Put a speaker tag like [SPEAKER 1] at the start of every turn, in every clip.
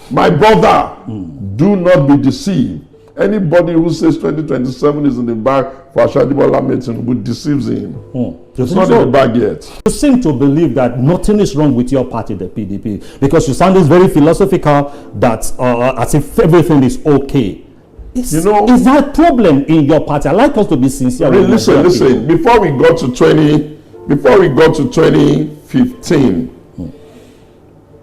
[SPEAKER 1] My brother, do not be deceived. Anybody who says 2027 is in the bag for Ashadibola Tinubu deceives him. It's not in the bag yet.
[SPEAKER 2] You seem to believe that nothing is wrong with your party, the PDP, because you sound very philosophical that as if everything is okay. Is that a problem in your party? I'd like us to be sincere.
[SPEAKER 1] Listen. Before we got to 2015,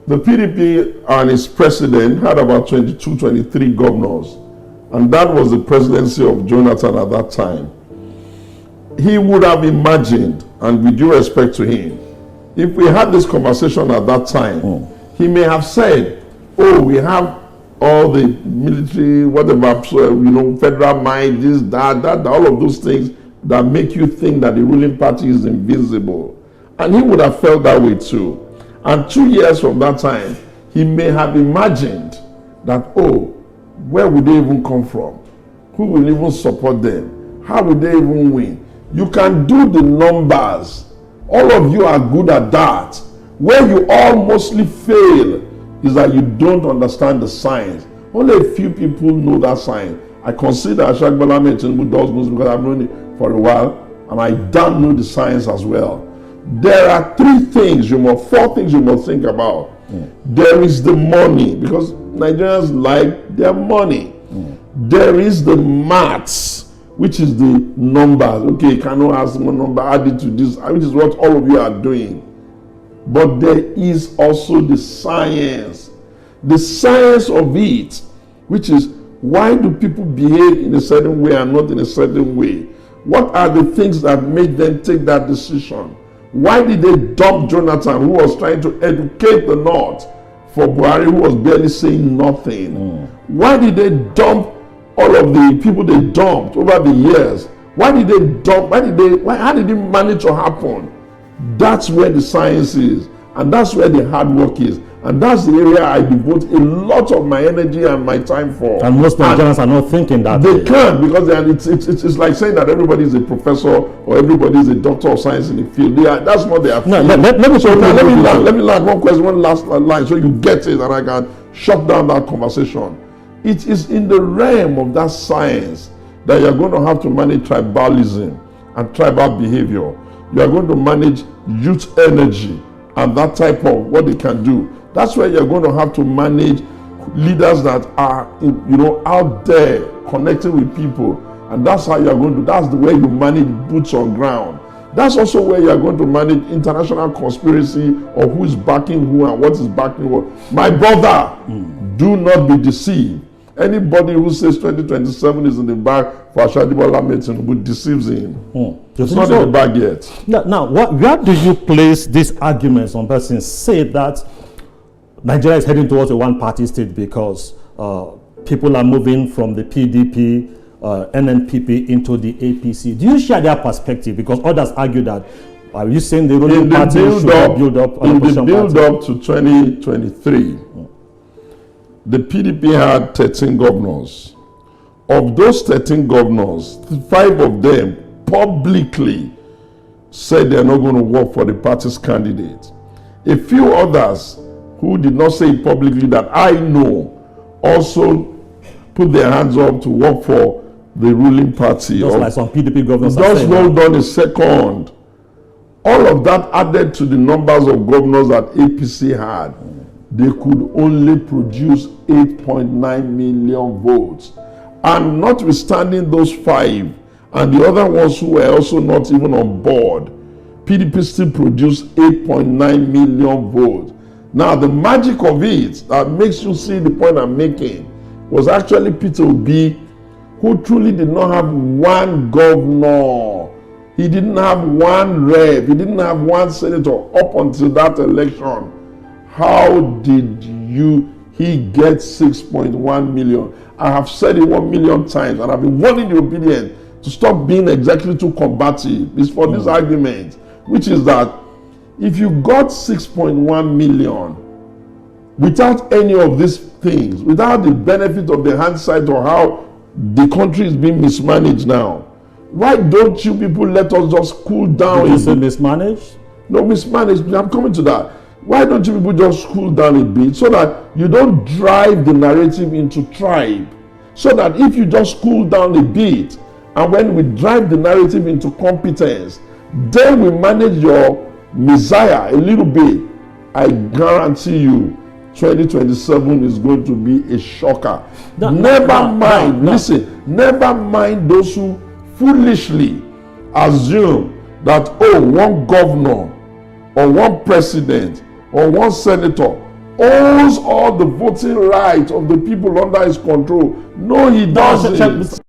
[SPEAKER 1] the PDP and its president had about 22, 23 governors. And that was the presidency of Jonathan at that time. He would have imagined, and with due respect to him, if we had this conversation at that time, he may have said, oh, we have all the military, whatever, federal mind, this, that, all of those things that make you think that the ruling party is invincible. And he would have felt that way too. And 2 years from that time, he may have imagined that, oh, where would they even come from? Who will even support them? How will they even win? You can do the numbers. All of you are good at that. Where you all mostly fail is that you don't understand the science. Only a few people know that science. I consider Ashadibola Tinubu does know because I've known it for a while, and I don't know the science as well. There are four things you must think about. There is the money, because Nigerians like their money. There is the maths, which is the numbers. Okay, you cannot ask one number added to this, which is what all of you are doing. But there is also the science of it, which is why do people behave in a certain way and not in a certain way? What are the things that make them take that decision? Why did they dump Jonathan, who was trying to educate the North, for Buhari, who was barely saying nothing? Why did they dump all of the people they dumped over the years? How did it manage to happen? That's where the science is, and that's where the hard work is, and that's the area I devote a lot of my energy and my time for.
[SPEAKER 2] And most Nigerians are not thinking that
[SPEAKER 1] they can't, because it's like saying that everybody is a professor or everybody is a doctor of science in the field. That's not their field.
[SPEAKER 2] Let
[SPEAKER 1] me land one question, one last line, so you get it, and I can shut down that conversation. It is in the realm of that science that you're going to have to manage tribalism and tribal behavior. You are going to manage youth energy and that type of what they can do. That's where you're going to have to manage leaders that are, out there connecting with people. And that's how you're going to, that's the way you manage boots on ground. That's also where you're going to manage international conspiracy of who is backing who and what is backing what. My brother, do not be deceived. Anybody who says 2027 is in the bag for Ashadibola Tinubu deceives him. It's not in the bag yet.
[SPEAKER 2] Now, where do you place these arguments on persons say that Nigeria is heading towards a one-party state because people are moving from the PDP, NNPP into the APC? Do you share their perspective? Because others argue that, are you saying the ruling party should build up
[SPEAKER 1] in the build-up to 2023? The PDP had 13 governors. Of those 13 governors, 5 of them publicly said they're not going to work for the party's candidate. A few others who did not say it publicly that I know also put their hands up to work for the ruling party.
[SPEAKER 2] Just like some PDP governors.
[SPEAKER 1] Just hold on a second. All of that added to the numbers of governors that APC had. They could only produce 8.9 million votes. And notwithstanding those 5, and the other ones who were also not even on board, PDP still produced 8.9 million votes. Now, the magic of it that makes you see the point I'm making was actually Peter Obi, who truly did not have one governor. He didn't have one rep. He didn't have one senator up until that election. How did he get 6.1 million? I have said it 1 million times, and I've been warning the obedient to stop being exactly too combative. It's for this argument, which is that if you got 6.1 million without any of these things, without the benefit of the hindsight or how the country is being mismanaged now, why don't you people let us just cool down?
[SPEAKER 2] Did you say mismanaged?
[SPEAKER 1] No, mismanaged. I'm coming to that. Why don't you people just cool down a bit so that you don't drive the narrative into tribe? So that if you just cool down a bit, and when we drive the narrative into competence, then we manage your Messiah a little bit, I guarantee you 2027 is going to be a shocker. Never mind those who foolishly assume that, oh, one governor or one president or one senator owns all the voting rights of the people under his control. No, he doesn't.